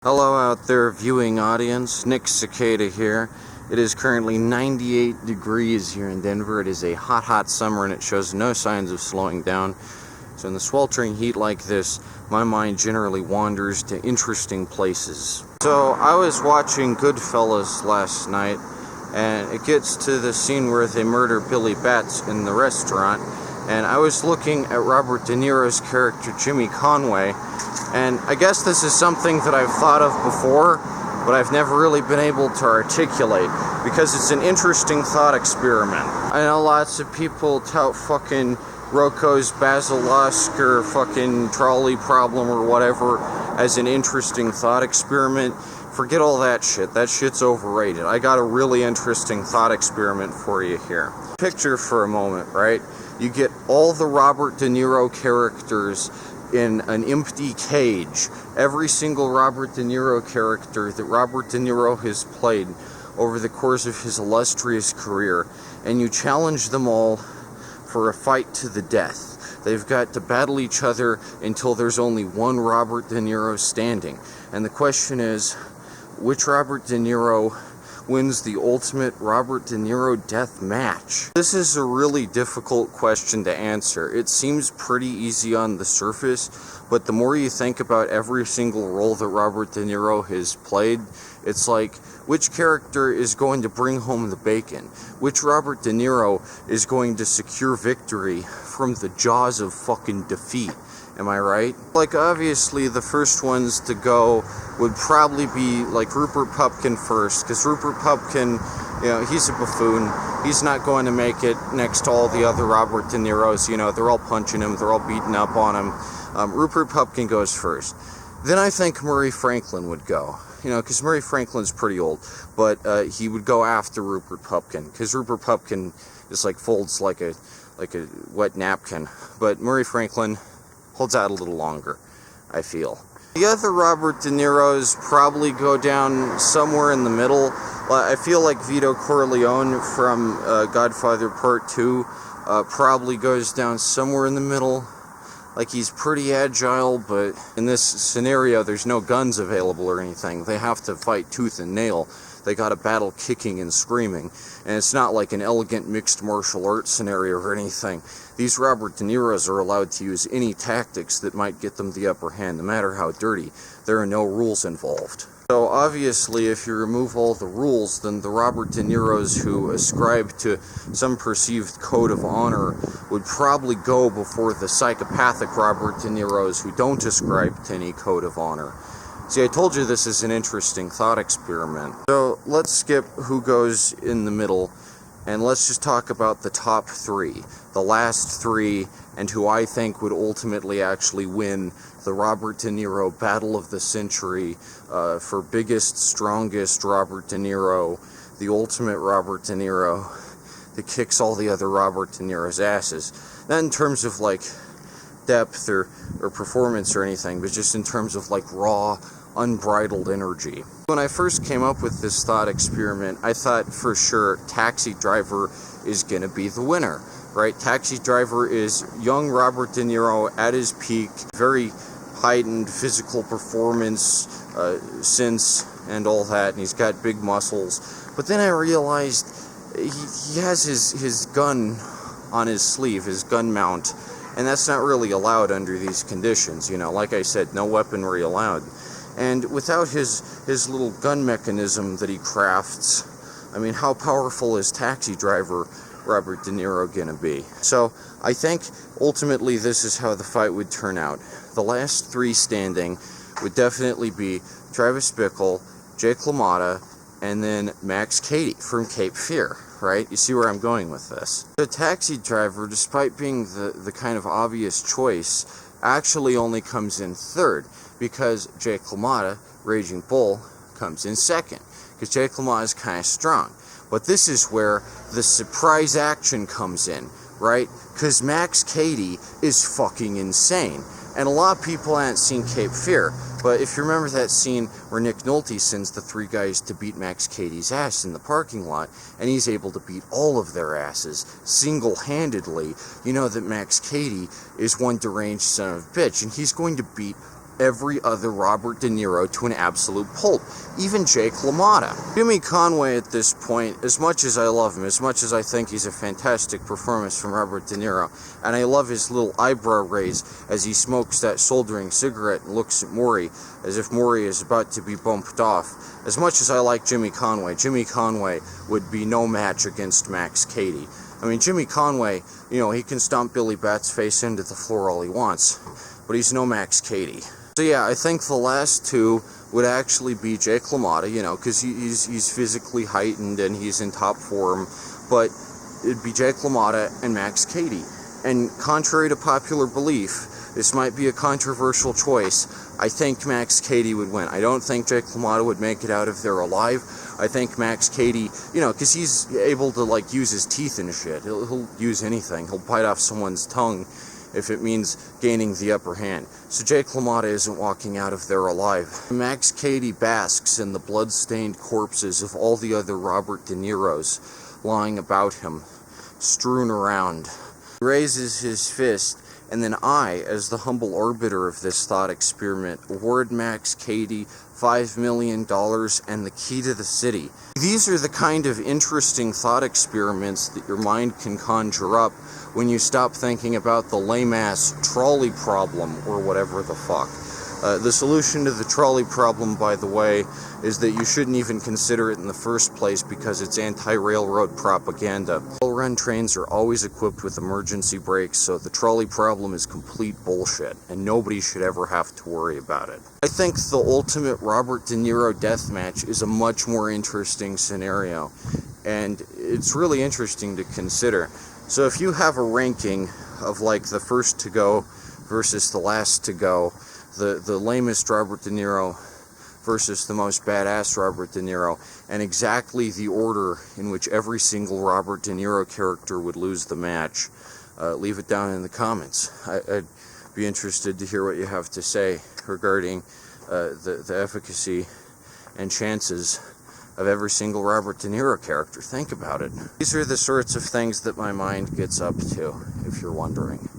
Hello out there, viewing audience. Nick Cicada here. It is currently 98 degrees here in Denver. It is a hot, hot summer and it shows no signs of slowing down. So in the sweltering heat like this, my mind generally wanders to interesting places. So I was watching Goodfellas last night, and it gets to the scene where they murder Billy Batts in the restaurant, and I was looking at Robert De Niro's character Jimmy Conway, and I guess this is something that I've thought of before, but I've never really been able to articulate, because it's an interesting thought experiment. I know lots of people tout fucking Rocco's Basilasker fucking trolley problem or whatever as an interesting thought experiment. Forget all that shit. That shit's overrated. I got a really interesting thought experiment for you here. Picture for a moment, right? You get all the Robert De Niro characters in an empty cage. Every single Robert De Niro character that Robert De Niro has played over the course of his illustrious career, and you challenge them all for a fight to the death. They've got to battle each other until there's only one Robert De Niro standing. And the question is, which Robert De Niro wins the ultimate Robert De Niro death match? This is a really difficult question to answer. It seems pretty easy on the surface, but the more you think about every single role that Robert De Niro has played, it's like, which character is going to bring home the bacon? Which Robert De Niro is going to secure victory from the jaws of fucking defeat? Am I right? Like, obviously, the first ones to go would probably be, like, Rupert Pupkin first, because Rupert Pupkin, you know, he's a buffoon. He's not going to make it next to all the other Robert De Niros. You know, they're all punching him, they're all beating up on him. Rupert Pupkin goes first. Then I think Murray Franklin would go. You know, because Murray Franklin's pretty old, but he would go after Rupert Pupkin, because Rupert Pupkin just, like, folds like a wet napkin. But Murray Franklin holds out a little longer, I feel. The other Robert De Niros probably go down somewhere in the middle. I feel like Vito Corleone from Godfather Part 2 probably goes down somewhere in the middle. Like, he's pretty agile, but in this scenario, there's no guns available or anything. They have to fight tooth and nail. They gotta battle kicking and screaming. And it's not like an elegant mixed martial arts scenario or anything. These Robert De Niros are allowed to use any tactics that might get them the upper hand, no matter how dirty. There are no rules involved. So obviously, if you remove all the rules, then the Robert De Niros who ascribe to some perceived code of honor would probably go before the psychopathic Robert De Niros who don't ascribe to any code of honor. See, I told you this is an interesting thought experiment. So let's skip who goes in the middle, and let's just talk about the top three, the last three, and who I think would ultimately actually win the Robert De Niro Battle of the Century for biggest, strongest Robert De Niro, the ultimate Robert De Niro that kicks all the other Robert De Niro's asses. Not in terms of, like, depth or performance or anything, but just in terms of, like, raw, unbridled energy. When I first came up with this thought experiment, I thought for sure Taxi Driver is gonna be the winner, right? Taxi Driver is young Robert De Niro at his peak, very heightened physical performance, sense, and all that, and he's got big muscles. But then I realized he has his gun on his sleeve, his gun mount, and that's not really allowed under these conditions. You know, like I said, no weaponry allowed. And without his little gun mechanism that he crafts, I mean, how powerful is Taxi Driver Robert De Niro gonna be? So I think ultimately this is how the fight would turn out. The last three standing would definitely be Travis Bickle, Jake LaMotta, and then Max Cady from Cape Fear, right? You see where I'm going with this. The Taxi Driver, despite being the kind of obvious choice, actually only comes in third, because Jake LaMotta, Raging Bull, comes in second, because Jake LaMotta is kind of strong. But this is where the surprise action comes in, right? Because Max Cady is fucking insane. And a lot of people haven't seen Cape Fear, but if you remember that scene where Nick Nolte sends the three guys to beat Max Cady's ass in the parking lot, and he's able to beat all of their asses single-handedly, you know that Max Cady is one deranged son of a bitch, and he's going to beat every other Robert De Niro to an absolute pulp, even Jake LaMotta. Jimmy Conway at this point, as much as I love him, as much as I think he's a fantastic performance from Robert De Niro, and I love his little eyebrow raise as he smokes that soldering cigarette and looks at Maury as if Maury is about to be bumped off. As much as I like Jimmy Conway would be no match against Max Cady. I mean, Jimmy Conway, you know, he can stomp Billy Bat's face into the floor all he wants, but he's no Max Cady. So yeah, I think the last two would actually be Jake LaMotta, you know, because he's physically heightened and he's in top form, but it'd be Jake LaMotta and Max Cady. And contrary to popular belief, this might be a controversial choice, I think Max Cady would win. I don't think Jake LaMotta would make it out of there alive. I think Max Cady, you know, because he's able to, like, use his teeth and shit. He'll use anything. He'll bite off someone's tongue if it means gaining the upper hand. So Jake LaMotta isn't walking out of there alive. Max Cady basks in the blood-stained corpses of all the other Robert De Niros lying about him, strewn around. He raises his fist, and then I, as the humble arbiter of this thought experiment, award Max Cady $5 million and the key to the city. These are the kind of interesting thought experiments that your mind can conjure up when you stop thinking about the lame-ass trolley problem or whatever the fuck. The solution to the trolley problem, by the way, is that you shouldn't even consider it in the first place because it's anti-railroad propaganda. Rail-run trains are always equipped with emergency brakes, so the trolley problem is complete bullshit, and nobody should ever have to worry about it. I think the ultimate Robert De Niro death match is a much more interesting scenario, and it's really interesting to consider. So if you have a ranking of, like, the first to go versus the last to go, the lamest Robert De Niro versus the most badass Robert De Niro, and exactly the order in which every single Robert De Niro character would lose the match, leave it down in the comments. I'd be interested to hear what you have to say regarding the efficacy and chances of every single Robert De Niro character. Think about it. These are the sorts of things that my mind gets up to, if you're wondering.